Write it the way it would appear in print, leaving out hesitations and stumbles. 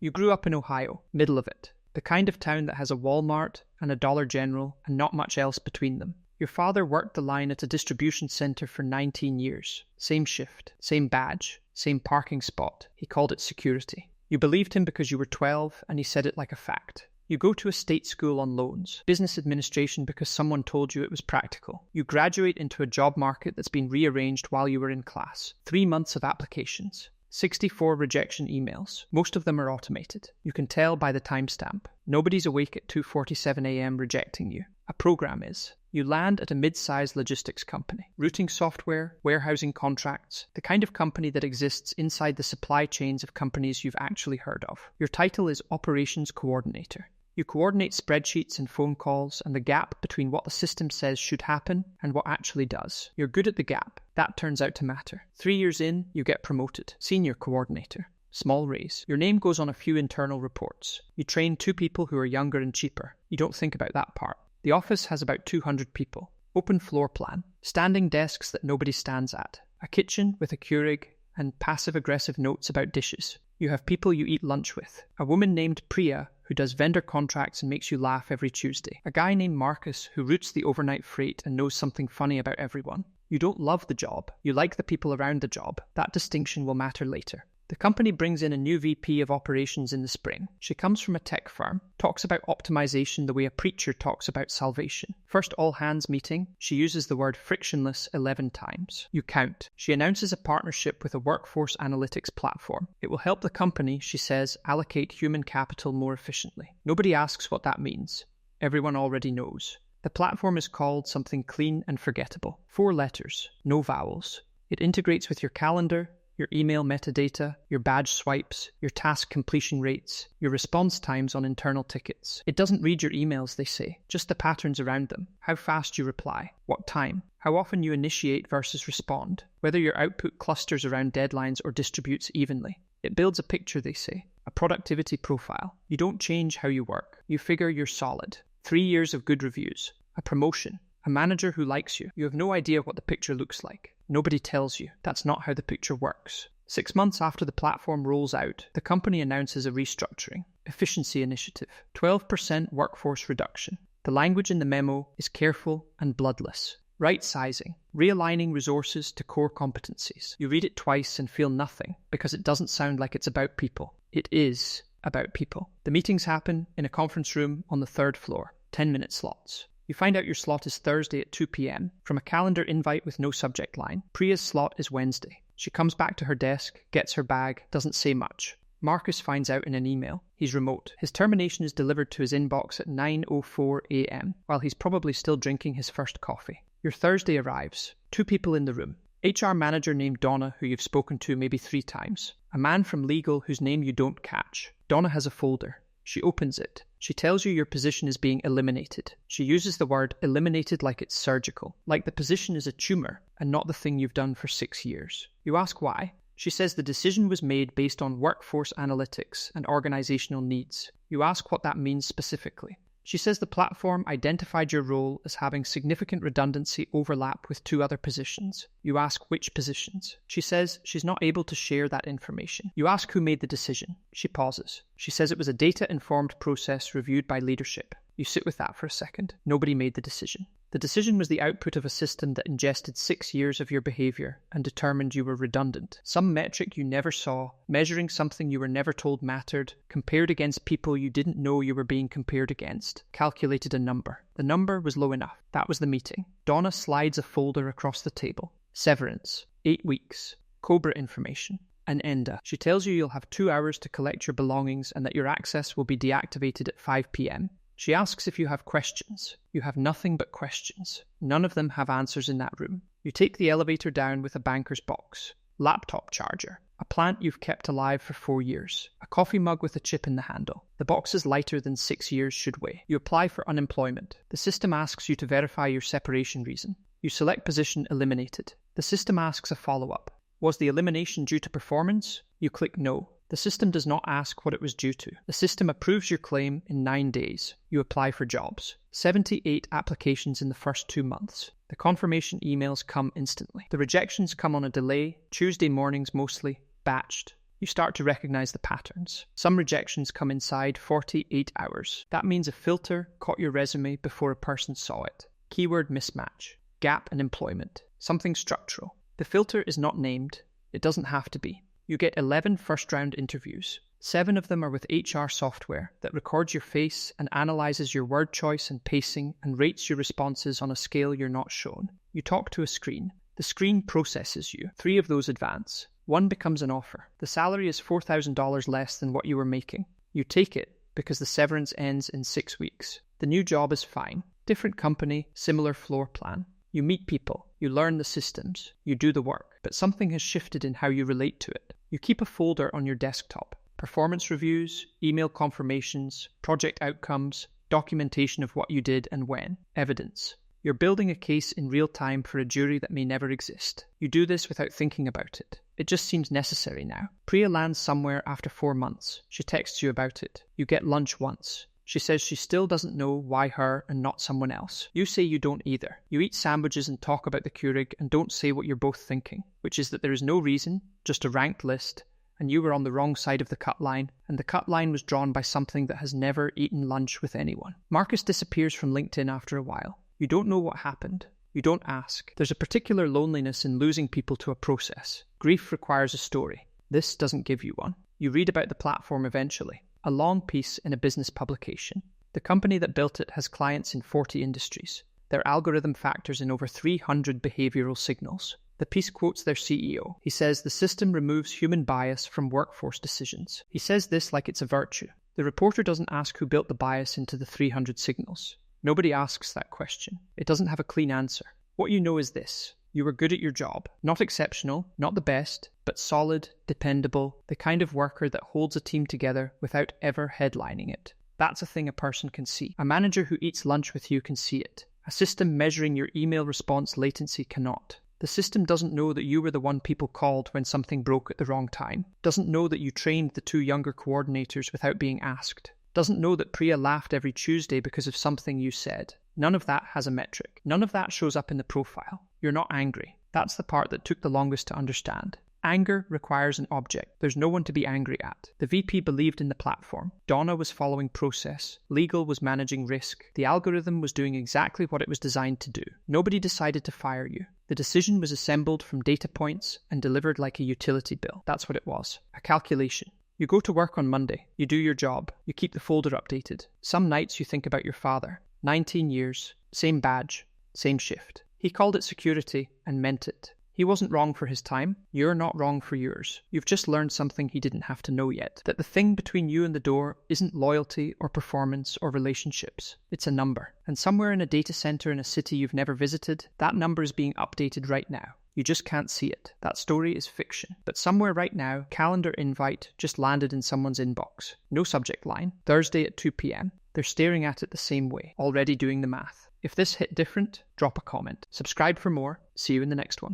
You grew up in Ohio, middle of it. The kind of town that has a Walmart and a Dollar General and not much else between them. Your father worked the line at a distribution center for 19 years. Same shift, same badge, same parking spot. He called it security. You believed him because you were 12 and he said it like a fact. You go to a state school on loans, business administration because someone told you it was practical. You graduate into a job market that's been rearranged while you were in class. 3 months of applications. 64 rejection emails. Most of them are automated. You can tell by the timestamp. Nobody's awake at 2:47 a.m. rejecting you. A program is. You land at a mid-sized logistics company. Routing software, warehousing contracts, the kind of company that exists inside the supply chains of companies you've actually heard of. Your title is Operations Coordinator. You coordinate spreadsheets and phone calls and the gap between what the system says should happen and what actually does. You're good at the gap. That turns out to matter. 3 years in, you get promoted. Senior Coordinator. Small raise. Your name goes on a few internal reports. You train 2 people who are younger and cheaper. You don't think about that part. The office has about 200 people. Open floor plan. Standing desks that nobody stands at. A kitchen with a Keurig and passive-aggressive notes about dishes. You have people you eat lunch with. A woman named Priya who does vendor contracts and makes you laugh every Tuesday. A guy named Marcus who routes the overnight freight and knows something funny about everyone. You don't love the job. You like the people around the job. That distinction will matter later. The company brings in a new VP of operations in the spring. She comes from a tech firm, talks about optimization the way a preacher talks about salvation. First all-hands meeting, she uses the word frictionless 11 times. You count. She announces a partnership with a workforce analytics platform. It will help the company, she says, allocate human capital more efficiently. Nobody asks what that means. Everyone already knows. The platform is called something clean and forgettable. 4 letters, no vowels. It integrates with your calendar, your email metadata, your badge swipes, your task completion rates, your response times on internal tickets. It doesn't read your emails, they say, just the patterns around them. How fast you reply, what time, how often you initiate versus respond, whether your output clusters around deadlines or distributes evenly. It builds a picture, they say, a productivity profile. You don't change how you work. You figure you're solid. 3 years of good reviews, a promotion, a manager who likes you. You have no idea what the picture looks like. Nobody tells you. That's not how the picture works. 6 months after the platform rolls out, the company announces a restructuring, efficiency initiative, 12% workforce reduction. The language in the memo is careful and bloodless. Right sizing, realigning resources to core competencies. You read it twice and feel nothing because it doesn't sound like it's about people. It is about people. The meetings happen in a conference room on the 3rd floor, 10-minute slots. You find out your slot is Thursday at 2 p.m. from a calendar invite with no subject line. Priya's slot is Wednesday. She comes back to her desk, gets her bag, doesn't say much. Marcus finds out in an email. He's remote. His termination is delivered to his inbox at 9:04 a.m. while he's probably still drinking his first coffee. Your Thursday arrives. 2 people in the room. HR manager named Donna, who you've spoken to maybe 3 times. A man from legal whose name you don't catch. Donna has a folder. She opens it. She tells you your position is being eliminated. She uses the word eliminated like it's surgical, like the position is a tumour and not the thing you've done for 6 years. You ask why. She says the decision was made based on workforce analytics and organisational needs. You ask what that means specifically. She says the platform identified your role as having significant redundancy overlap with 2 other positions. You ask which positions. She says she's not able to share that information. You ask who made the decision. She pauses. She says it was a data-informed process reviewed by leadership. You sit with that for a second. Nobody made the decision. The decision was the output of a system that ingested 6 years of your behaviour and determined you were redundant. Some metric you never saw, measuring something you were never told mattered, compared against people you didn't know you were being compared against, calculated a number. The number was low enough. That was the meeting. Donna slides a folder across the table. Severance. 8 weeks. Cobra information. An ENDA. She tells you you'll have 2 hours to collect your belongings and that your access will be deactivated at 5 p.m. She asks if you have questions. You have nothing but questions. None of them have answers in that room. You take the elevator down with a banker's box. Laptop charger. A plant you've kept alive for 4 years. A coffee mug with a chip in the handle. The box is lighter than 6 years should weigh. You apply for unemployment. The system asks you to verify your separation reason. You select position eliminated. The system asks a follow-up. Was the elimination due to performance? You click no. The system does not ask what it was due to. The system approves your claim in 9 days. You apply for jobs. 78 applications in the first 2 months. The confirmation emails come instantly. The rejections come on a delay, Tuesday mornings mostly, batched. You start to recognize the patterns. Some rejections come inside 48 hours. That means a filter caught your resume before a person saw it. Keyword mismatch, gap in employment, something structural. The filter is not named. It doesn't have to be. You get 11 first-round interviews. 7 of them are with HR software that records your face and analyzes your word choice and pacing and rates your responses on a scale you're not shown. You talk to a screen. The screen processes you. 3 of those advance. 1 becomes an offer. The salary is $4,000 less than what you were making. You take it because the severance ends in 6 weeks. The new job is fine. Different company, similar floor plan. You meet people. You learn the systems. You do the work. But something has shifted in how you relate to it. You keep a folder on your desktop. Performance reviews, email confirmations, project outcomes, documentation of what you did and when, evidence. You're building a case in real time for a jury that may never exist. You do this without thinking about it. It just seems necessary now. Priya lands somewhere after 4 months. She texts you about it. You get lunch once. She says she still doesn't know why her and not someone else. You say you don't either. You eat sandwiches and talk about the Keurig and don't say what you're both thinking, which is that there is no reason, just a ranked list, and you were on the wrong side of the cut line, and the cut line was drawn by something that has never eaten lunch with anyone. Marcus disappears from LinkedIn after a while. You don't know what happened. You don't ask. There's a particular loneliness in losing people to a process. Grief requires a story. This doesn't give you one. You read about the platform eventually. A long piece in a business publication. The company that built it has clients in 40 industries. Their algorithm factors in over 300 behavioral signals. The piece quotes their CEO. He says the system removes human bias from workforce decisions. He says this like it's a virtue. The reporter doesn't ask who built the bias into the 300 signals. Nobody asks that question. It doesn't have a clean answer. What you know is this. You were good at your job. Not exceptional, not the best, but solid, dependable, the kind of worker that holds a team together without ever headlining it. That's a thing a person can see. A manager who eats lunch with you can see it. A system measuring your email response latency cannot. The system doesn't know that you were the one people called when something broke at the wrong time. Doesn't know that you trained the 2 younger coordinators without being asked. Doesn't know that Priya laughed every Tuesday because of something you said. None of that has a metric. None of that shows up in the profile. You're not angry. That's the part that took the longest to understand. Anger requires an object. There's no one to be angry at. The VP believed in the platform. Donna was following process. Legal was managing risk. The algorithm was doing exactly what it was designed to do. Nobody decided to fire you. The decision was assembled from data points and delivered like a utility bill. That's what it was. A calculation. You go to work on Monday. You do your job. You keep the folder updated. Some nights you think about your father. 19 years. Same badge. Same shift. He called it security and meant it. He wasn't wrong for his time. You're not wrong for yours. You've just learned something he didn't have to know yet. That the thing between you and the door isn't loyalty or performance or relationships. It's a number. And somewhere in a data center in a city you've never visited, that number is being updated right now. You just can't see it. That story is fiction. But somewhere right now, calendar invite just landed in someone's inbox. No subject line. Thursday at 2 p.m. They're staring at it the same way, already doing the math. If this hit different, drop a comment. Subscribe for more. See you in the next one.